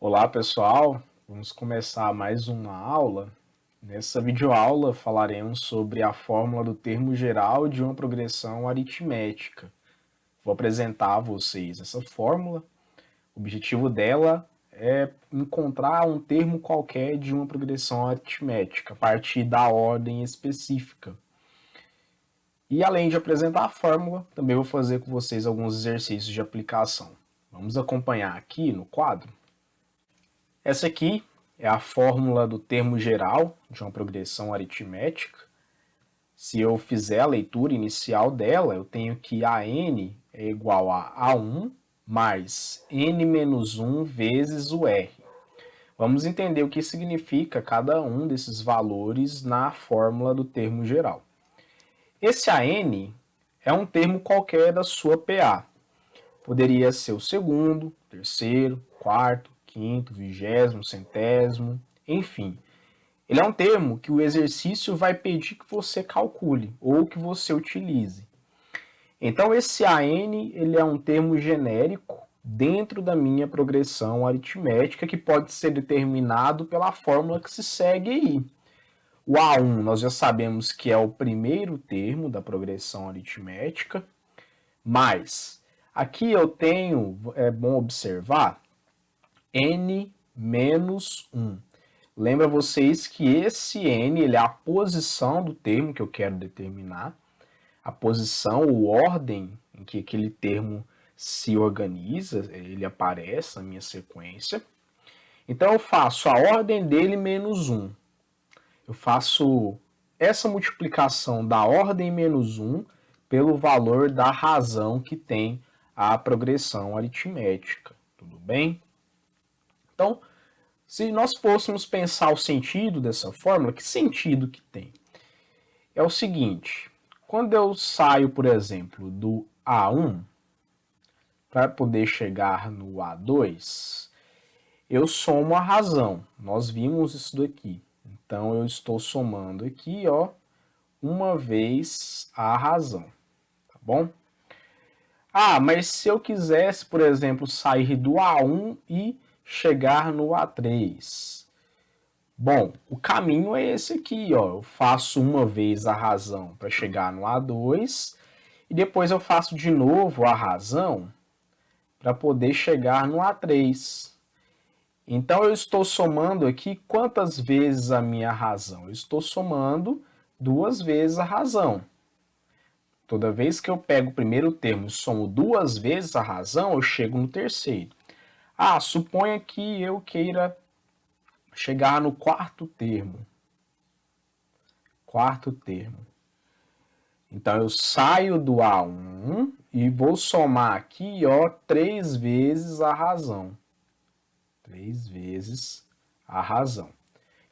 Olá pessoal, vamos começar mais uma aula. Nessa videoaula falaremos sobre a fórmula do termo geral de uma progressão aritmética. Vou apresentar a vocês essa fórmula. O objetivo dela é encontrar um termo qualquer de uma progressão aritmética a partir da ordem específica. E além de apresentar a fórmula, também vou fazer com vocês alguns exercícios de aplicação. Vamos acompanhar aqui no quadro. Essa aqui é a fórmula do termo geral de uma progressão aritmética. Se eu fizer a leitura inicial dela, eu tenho que AN é igual a A1 mais N menos 1 vezes o R. Vamos entender o que significa cada um desses valores na fórmula do termo geral. Esse AN é um termo qualquer da sua PA. Poderia ser o segundo, terceiro, quarto, quinto, vigésimo, centésimo, enfim. Ele é um termo que o exercício vai pedir que você calcule ou que você utilize. Então, esse AN ele é um termo genérico dentro da minha progressão aritmética que pode ser determinado pela fórmula que se segue aí. O A1 nós já sabemos que é o primeiro termo da progressão aritmética, mas aqui eu tenho, é bom observar, N menos 1. Lembra vocês que esse N ele é a posição do termo que eu quero determinar, a posição ou ordem em que aquele termo se organiza, ele aparece na minha sequência. Então eu faço a ordem dele menos 1. Eu faço essa multiplicação da ordem menos 1 pelo valor da razão que tem a progressão aritmética. Tudo bem? Então, se nós fôssemos pensar o sentido dessa fórmula, que sentido que tem? É o seguinte, quando eu saio, por exemplo, do A1 para poder chegar no A2, eu somo a razão. Nós vimos isso daqui. Então, eu estou somando aqui, ó, uma vez a razão, tá bom? Ah, mas se eu quisesse, por exemplo, sair do A1 e chegar no A3. Bom, o caminho é esse aqui, ó. Eu faço uma vez a razão para chegar no A2 e depois eu faço de novo a razão para poder chegar no A3. Então eu estou somando aqui quantas vezes a minha razão? Eu estou somando duas vezes a razão. Toda vez que eu pego o primeiro termo e somo duas vezes a razão, eu chego no terceiro. Ah, suponha que eu queira chegar no quarto termo. Quarto termo. Então, eu saio do A1 e vou somar aqui, ó, 3 vezes a razão. 3 vezes a razão.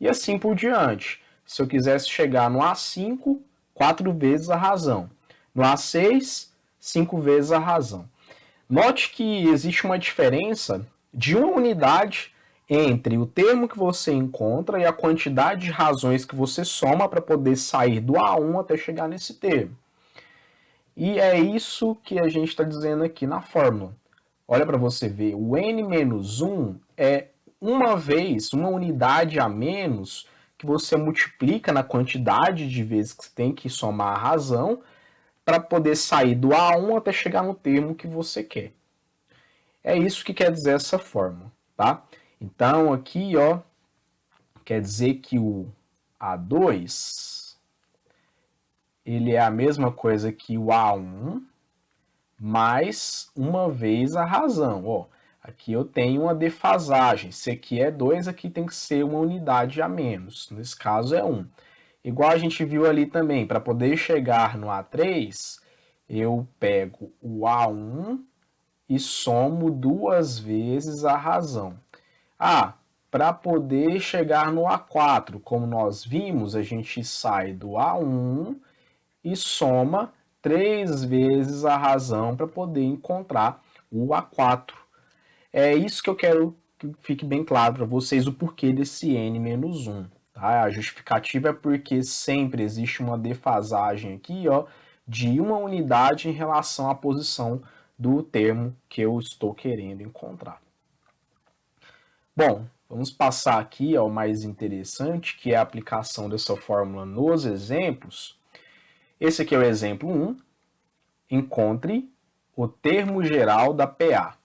E assim por diante. Se eu quisesse chegar no A5, 4 vezes a razão. No A6, 5 vezes a razão. Note que existe uma diferença de uma unidade entre o termo que você encontra e a quantidade de razões que você soma para poder sair do A1 até chegar nesse termo. E é isso que a gente está dizendo aqui na fórmula. Olha para você ver, o n-1 é uma vez, uma unidade a menos que você multiplica na quantidade de vezes que você tem que somar a razão para poder sair do A1 até chegar no termo que você quer. É isso que quer dizer essa fórmula, tá? Então, aqui, ó, quer dizer que o A2, ele é a mesma coisa que o A1, mais uma vez a razão, ó. Aqui eu tenho uma defasagem, se aqui é 2, aqui tem que ser uma unidade a menos, nesse caso é 1. Igual a gente viu ali também, para poder chegar no A3, eu pego o A1 e somo duas vezes a razão. Ah, para poder chegar no A4, como nós vimos, a gente sai do A1 e soma 3 vezes a razão para poder encontrar o A4. É isso que eu quero que fique bem claro para vocês o porquê desse n-1. Tá? A justificativa é porque sempre existe uma defasagem aqui, ó, de uma unidade em relação à posição do termo que eu estou querendo encontrar. Bom, vamos passar aqui ao mais interessante, que é a aplicação dessa fórmula nos exemplos. Esse aqui é o exemplo 1. Encontre o termo geral da PA.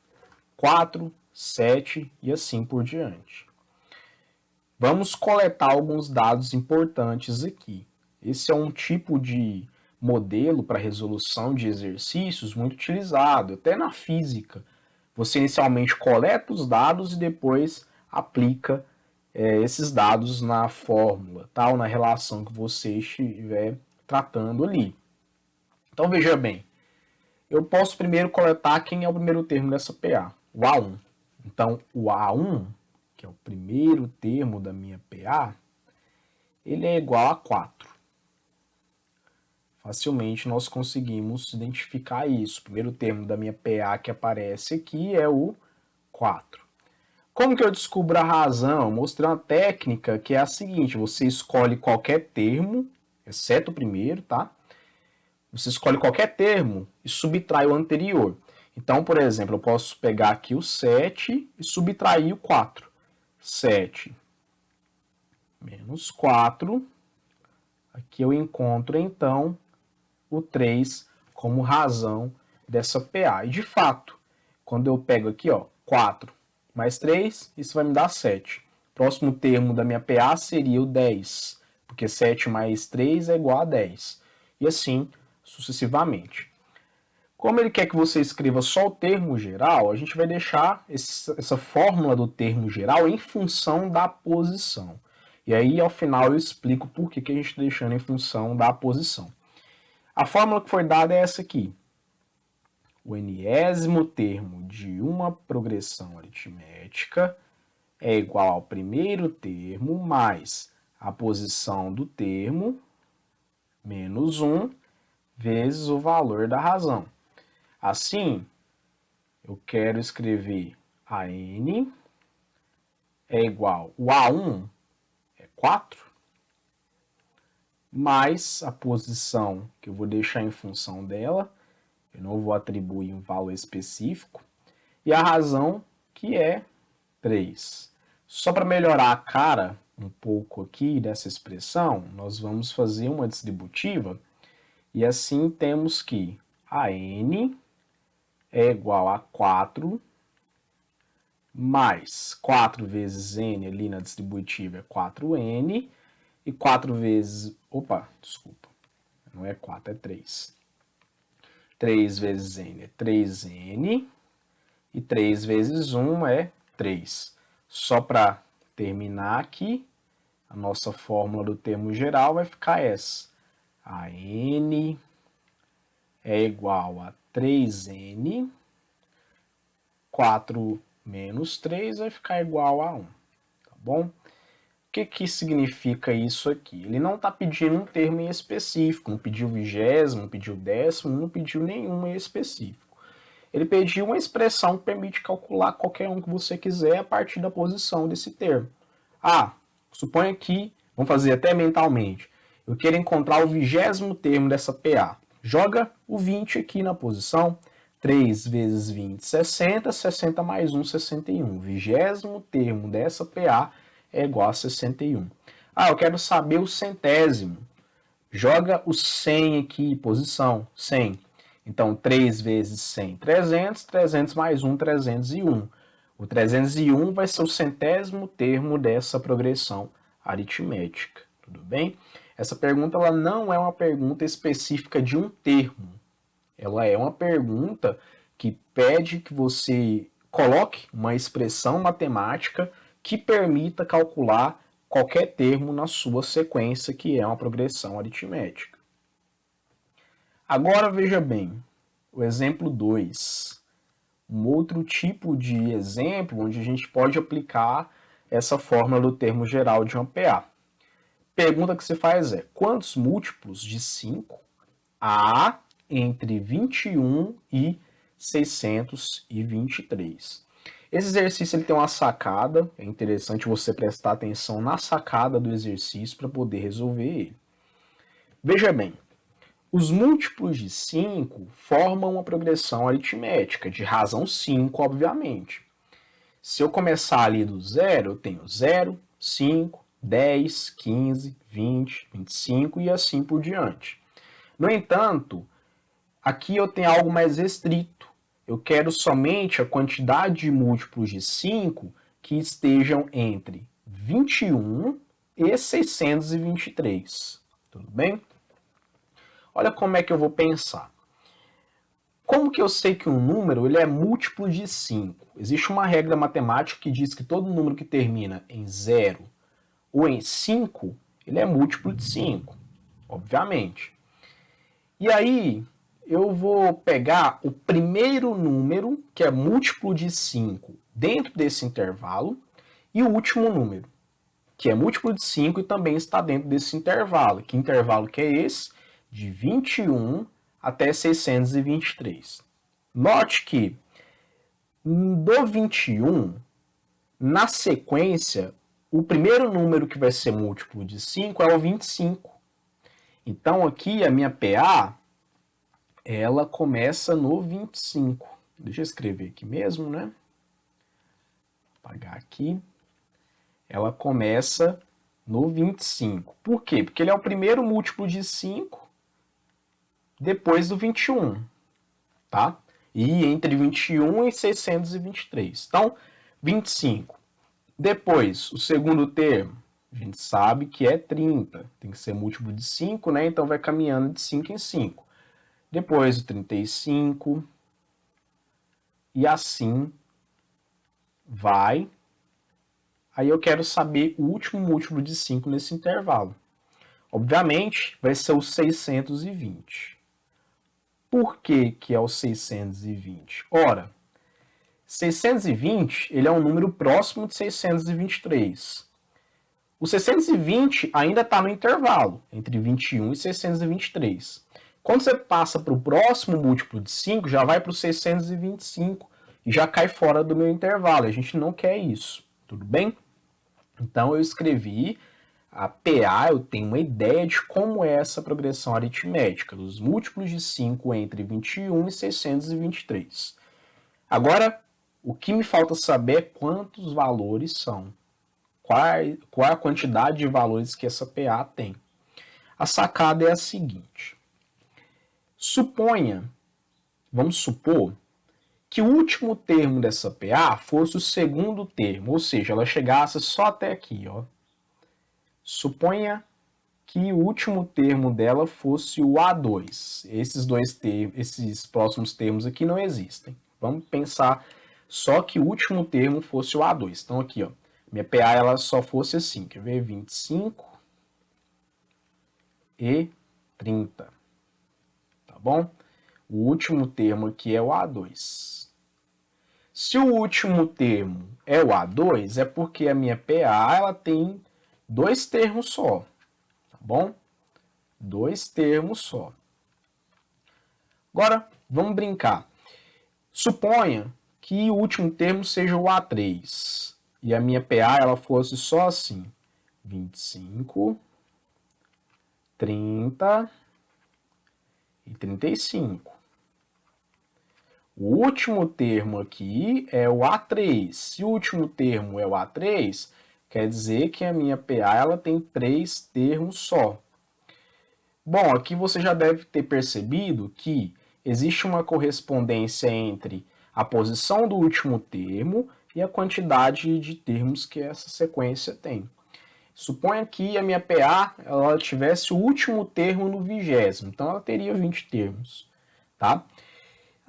4, 7 e assim por diante. Vamos coletar alguns dados importantes aqui. Esse é um tipo de modelo para resolução de exercícios muito utilizado, até na física. Você inicialmente coleta os dados e depois aplica esses dados na fórmula, tá? Ou na relação que você estiver tratando ali. Então veja bem, eu posso primeiro coletar quem é o primeiro termo dessa PA, o A1. Então o A1, que é o primeiro termo da minha PA, ele é igual a 4. Facilmente nós conseguimos identificar isso. O primeiro termo da minha PA que aparece aqui é o 4. Como que eu descubro a razão? Eu mostrei uma técnica que é a seguinte: você escolhe qualquer termo, exceto o primeiro, tá? Você escolhe qualquer termo e subtrai o anterior. Então, por exemplo, eu posso pegar aqui o 7 e subtrair o 4. 7 menos 4. Aqui eu encontro, então, o 3 como razão dessa PA. E, de fato, quando eu pego aqui, ó, 4 mais 3, isso vai me dar 7. Próximo termo da minha PA seria o 10, porque 7 mais 3 é igual a 10. E assim sucessivamente. Como ele quer que você escreva só o termo geral, a gente vai deixar essa fórmula do termo geral em função da posição. E aí, ao final, eu explico por que a gente está deixando em função da posição. A fórmula que foi dada é essa aqui. O enésimo termo de uma progressão aritmética é igual ao primeiro termo mais a posição do termo menos 1 vezes o valor da razão. Assim, eu quero escrever a n é igual, o A1 é 4, mais a posição que eu vou deixar em função dela, eu não vou atribuir um valor específico, e a razão que é 3. Só para melhorar a cara um pouco aqui dessa expressão, nós vamos fazer uma distributiva, e assim temos que a n é igual a 4 mais 4 vezes n ali na distributiva é 4n, e 4 vezes... Opa, desculpa. Não é 4, é 3. 3 vezes n é 3n, e 3 vezes 1 é 3. Só para terminar aqui, a nossa fórmula do termo geral vai ficar essa. A n é igual a 3n, 4 menos 3 vai ficar igual a 1, tá bom? O que significa isso aqui? Ele não está pedindo um termo em específico, não pediu vigésimo, não pediu décimo, não pediu nenhum em específico. Ele pediu uma expressão que permite calcular qualquer um que você quiser a partir da posição desse termo. Ah, suponha que, vamos fazer até mentalmente, eu quero encontrar o 20º termo dessa PA. Joga o 20 aqui na posição. 3 vezes 20, 60. 60 mais 1, 61. O 20º termo dessa PA é igual a 61. Ah, eu quero saber o centésimo. Joga o 100 aqui, posição, 100. Então, 3 vezes 100, 300. 300 mais 1, 301. O 301 vai ser o centésimo termo dessa progressão aritmética. Tudo bem? Essa pergunta ela não é uma pergunta específica de um termo. Ela é uma pergunta que pede que você coloque uma expressão matemática que permita calcular qualquer termo na sua sequência, que é uma progressão aritmética. Agora veja bem, o exemplo 2. Um outro tipo de exemplo onde a gente pode aplicar essa fórmula do termo geral de uma PA. Pergunta que se faz é: quantos múltiplos de 5 há entre 21 e 623? Esse exercício ele tem uma sacada, é interessante você prestar atenção na sacada do exercício para poder resolver ele. Veja bem, os múltiplos de 5 formam uma progressão aritmética, de razão 5, obviamente. Se eu começar ali do zero, eu tenho 0, 5, 10, 15, 20, 25 e assim por diante. No entanto, aqui eu tenho algo mais restrito. Eu quero somente a quantidade de múltiplos de 5 que estejam entre 21 e 623. Tudo bem? Olha como é que eu vou pensar. Como que eu sei que um número ele é múltiplo de 5? Existe uma regra matemática que diz que todo número que termina em 0 ou em 5, ele é múltiplo de 5, obviamente. E aí, eu vou pegar o primeiro número, que é múltiplo de 5, dentro desse intervalo, e o último número, que é múltiplo de 5 e também está dentro desse intervalo. Que intervalo que é esse? De 21 até 623. Note que do 21, na sequência, o primeiro número que vai ser múltiplo de 5 é o 25. Então aqui a minha PA, ela começa no 25. Deixa eu escrever aqui mesmo, né? Vou apagar aqui. Ela começa no 25. Por quê? Porque ele é o primeiro múltiplo de 5 depois do 21, tá? E entre 21 e 623. Então, 25. Depois, o segundo termo, a gente sabe que é 30. Tem que ser múltiplo de 5, né? Então vai caminhando de 5 em 5. Depois o 35. E assim vai. Aí eu quero saber o último múltiplo de 5 nesse intervalo. Obviamente, vai ser o 620. Por que que é o 620? Ora, 620 ele é um número próximo de 623. O 620 ainda está no intervalo, entre 21 e 623. Quando você passa para o próximo múltiplo de 5, já vai para o 625 e já cai fora do meu intervalo. A gente não quer isso, tudo bem? Então eu escrevi a PA, eu tenho uma ideia de como é essa progressão aritmética, dos múltiplos de 5 entre 21 e 623. Agora, o que me falta saber é quantos valores são. Qual é a quantidade de valores que essa PA tem. A sacada é a seguinte. Vamos supor, que o último termo dessa PA fosse o segundo termo, ou seja, ela chegasse só até aqui, ó. Suponha que o último termo dela fosse o A2. Esses próximos termos aqui não existem. Vamos pensar só que o último termo fosse o A2. Então aqui, ó, minha PA ela só fosse assim, quer ver? 25 e 30. Tá bom? O último termo aqui é o A2. Se o último termo é o A2, é porque a minha PA ela tem dois termos só, tá bom? Dois termos só. Agora, vamos brincar. Suponha que o último termo seja o A3 e a minha PA ela fosse só assim, 25, 30 e 35. O último termo aqui é o A3. Se o último termo é o A3, quer dizer que a minha PA ela tem três termos só. Bom, aqui você já deve ter percebido que existe uma correspondência entre a posição do último termo e a quantidade de termos que essa sequência tem. Suponha que a minha PA ela tivesse o último termo no 20º, então ela teria 20 termos, tá?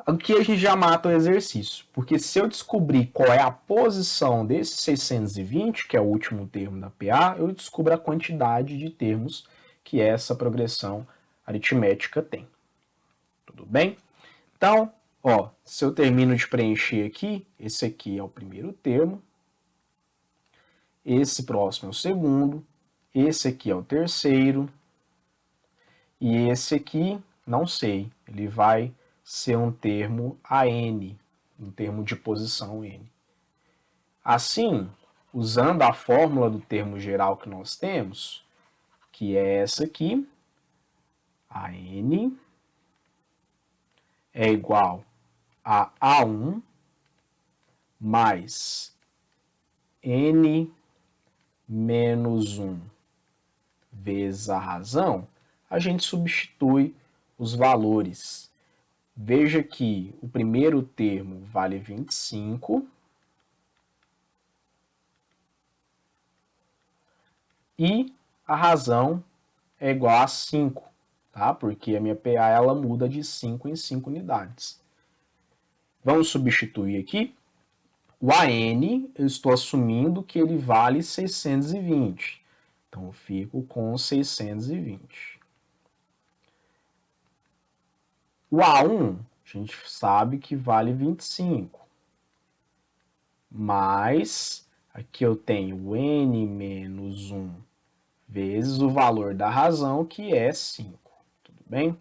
Aqui a gente já mata o exercício, porque se eu descobrir qual é a posição desse 620, que é o último termo da PA, eu descubro a quantidade de termos que essa progressão aritmética tem. Tudo bem? Então, ó, se eu termino de preencher aqui, esse aqui é o primeiro termo, esse próximo é o segundo, esse aqui é o terceiro, e esse aqui, não sei, ele vai ser um termo AN, um termo de posição N. Assim, usando a fórmula do termo geral que nós temos, que é essa aqui, AN é igual a A1 mais n menos 1 vezes a razão, a gente substitui os valores. Veja que o primeiro termo vale 25 e a razão é igual a 5, tá? Porque a minha PA ela muda de 5 em 5 unidades. Vamos substituir aqui. O AN, eu estou assumindo que ele vale 620. Então, eu fico com 620. O A1, a gente sabe que vale 25. Mas, aqui eu tenho N menos 1 vezes o valor da razão, que é 5. Tudo bem?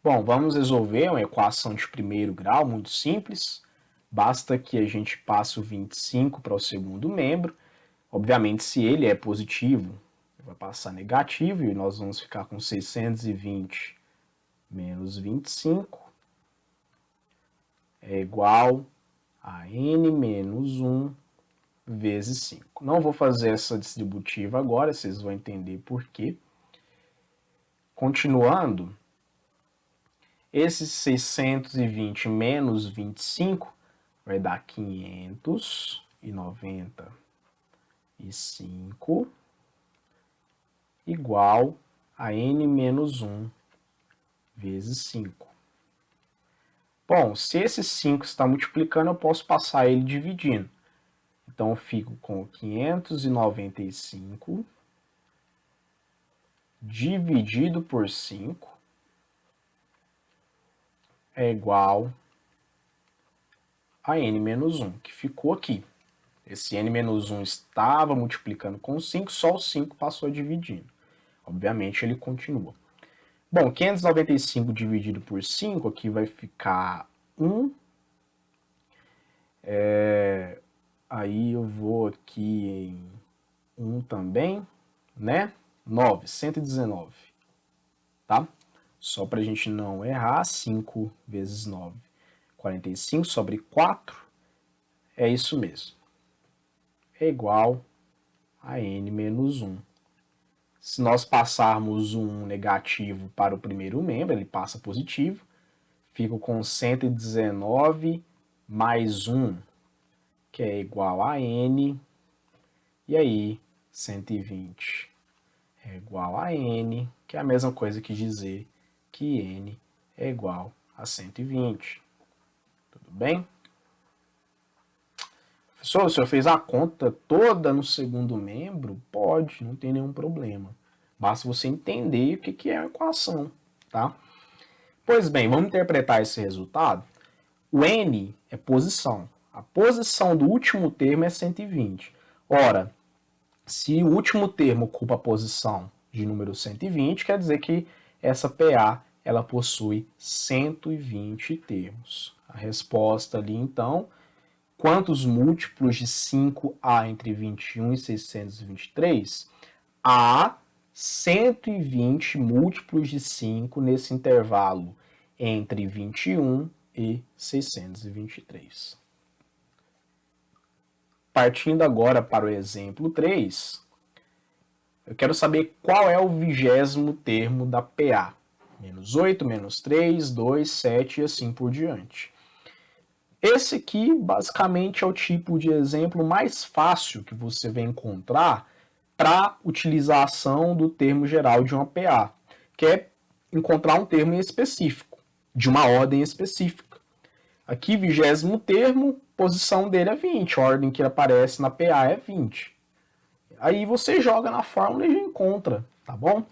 Bom, vamos resolver uma equação de primeiro grau, muito simples. Basta que a gente passe o 25 para o segundo membro. Obviamente, se ele é positivo, vai passar negativo e nós vamos ficar com 620 menos 25 é igual a n menos 1 vezes 5. Não vou fazer essa distributiva agora, vocês vão entender por quê. Continuando, esses 620 menos 25 vai dar 595 igual a n menos 1 vezes 5. Bom, se esse 5 está multiplicando, eu posso passar ele dividindo. Então, eu fico com 595 dividido por 5 é igual a n menos 1, que ficou aqui. Esse n menos 1 estava multiplicando com 5, só o 5 passou dividindo. Obviamente, ele continua. Bom, 595 dividido por 5, aqui vai ficar 1. Aí eu vou aqui em 1 também, né? 9, 119, tá? Só para a gente não errar, 5 vezes 9, 45 sobre 4, é isso mesmo. É igual a n menos 1. Se nós passarmos um negativo para o primeiro membro, ele passa positivo. Fico com 119 mais 1, que é igual a n. E aí, 120 é igual a n, que é a mesma coisa que dizer que n é igual a 120. Tudo bem? Professor, o senhor fez a conta toda no segundo membro? Pode, não tem nenhum problema. Basta você entender o que é a equação, tá? Pois bem, vamos interpretar esse resultado. O n é posição. A posição do último termo é 120. Ora, se o último termo ocupa a posição de número 120, quer dizer que essa PA ela possui 120 termos. A resposta ali, então, quantos múltiplos de 5 há entre 21 e 623? Há 120 múltiplos de 5 nesse intervalo entre 21 e 623. Partindo agora para o exemplo 3, eu quero saber qual é o 20º termo da PA. Menos 8, menos 3, 2, 7 e assim por diante. Esse aqui, basicamente, é o tipo de exemplo mais fácil que você vai encontrar para utilização do termo geral de uma PA, que é encontrar um termo específico, de uma ordem específica. Aqui, 20º termo, posição dele é 20, a ordem que aparece na PA é 20. Aí você joga na fórmula e já encontra, tá bom?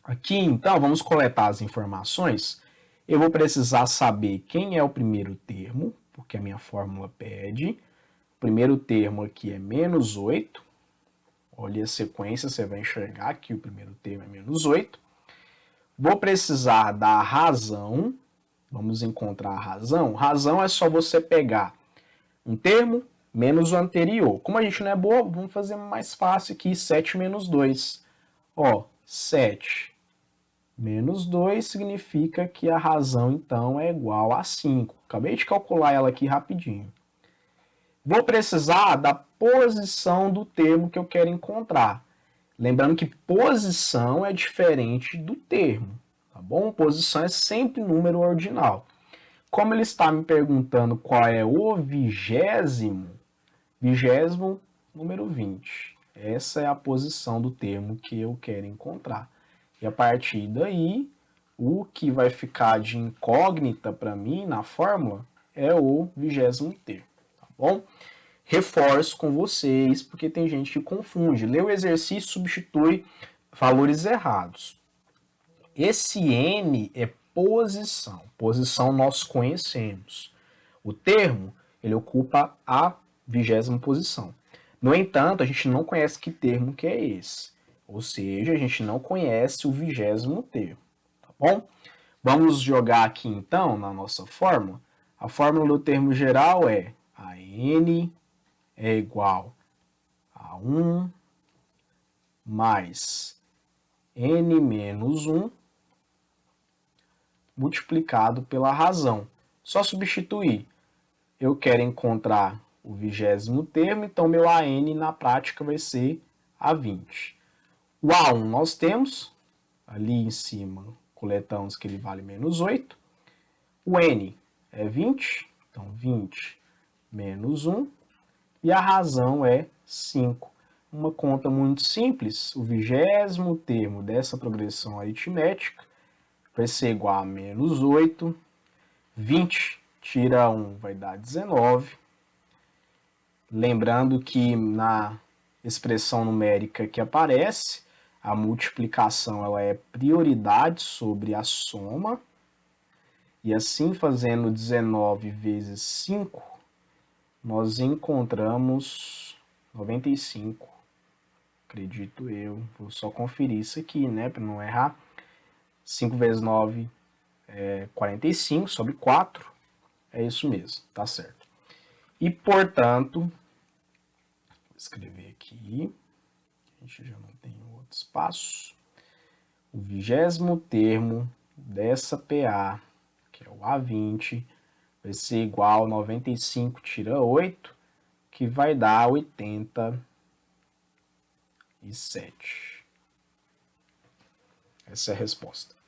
Aqui, então, vamos coletar as informações. Eu vou precisar saber quem é o primeiro termo, porque a minha fórmula pede. O primeiro termo aqui é menos 8. Olha a sequência, você vai enxergar que o primeiro termo é menos 8. Vou precisar da razão. Vamos encontrar a razão. Razão é só você pegar um termo menos o anterior. Como a gente não é boa, vamos fazer mais fácil aqui, 7 menos 2. Ó, 7 menos 2 significa que a razão, então, é igual a 5. Acabei de calcular ela aqui rapidinho. Vou precisar da posição do termo que eu quero encontrar. Lembrando que posição é diferente do termo, tá bom? Posição é sempre número ordinal. Como ele está me perguntando qual é o vigésimo, número 20. Essa é a posição do termo que eu quero encontrar. E a partir daí, o que vai ficar de incógnita para mim na fórmula é o 20º termo, tá bom? Reforço com vocês, porque tem gente que confunde. Lê o exercício e substitui valores errados. Esse N é posição. Posição nós conhecemos. O termo, ele ocupa a 20ª posição. No entanto, a gente não conhece que termo que é esse. Ou seja, a gente não conhece o 20º termo. Tá bom? Vamos jogar aqui então na nossa fórmula. A fórmula do termo geral é a N é igual a 1 mais N menos 1 multiplicado pela razão. Só substituir. Eu quero encontrar o 20º termo, então meu AN na prática vai ser a 20. O A1 nós temos, ali em cima coletamos que ele vale menos 8. O N é 20, então 20 menos 1. E a razão é 5. Uma conta muito simples, o 20º termo dessa progressão aritmética vai ser igual a menos 8. 20 tira 1 vai dar 19. Lembrando que na expressão numérica que aparece, a multiplicação ela é prioridade sobre a soma. E assim, fazendo 19 vezes 5, nós encontramos 95. Acredito eu. Vou só conferir isso aqui, né, para não errar. 5 vezes 9 é 45, sobre 4. É isso mesmo, tá certo. E, portanto, vou escrever aqui. A gente já não tem outro espaço. O 20º termo dessa PA, que é o A20, vai ser igual a 95 tira 8, que vai dar 87. Essa é a resposta.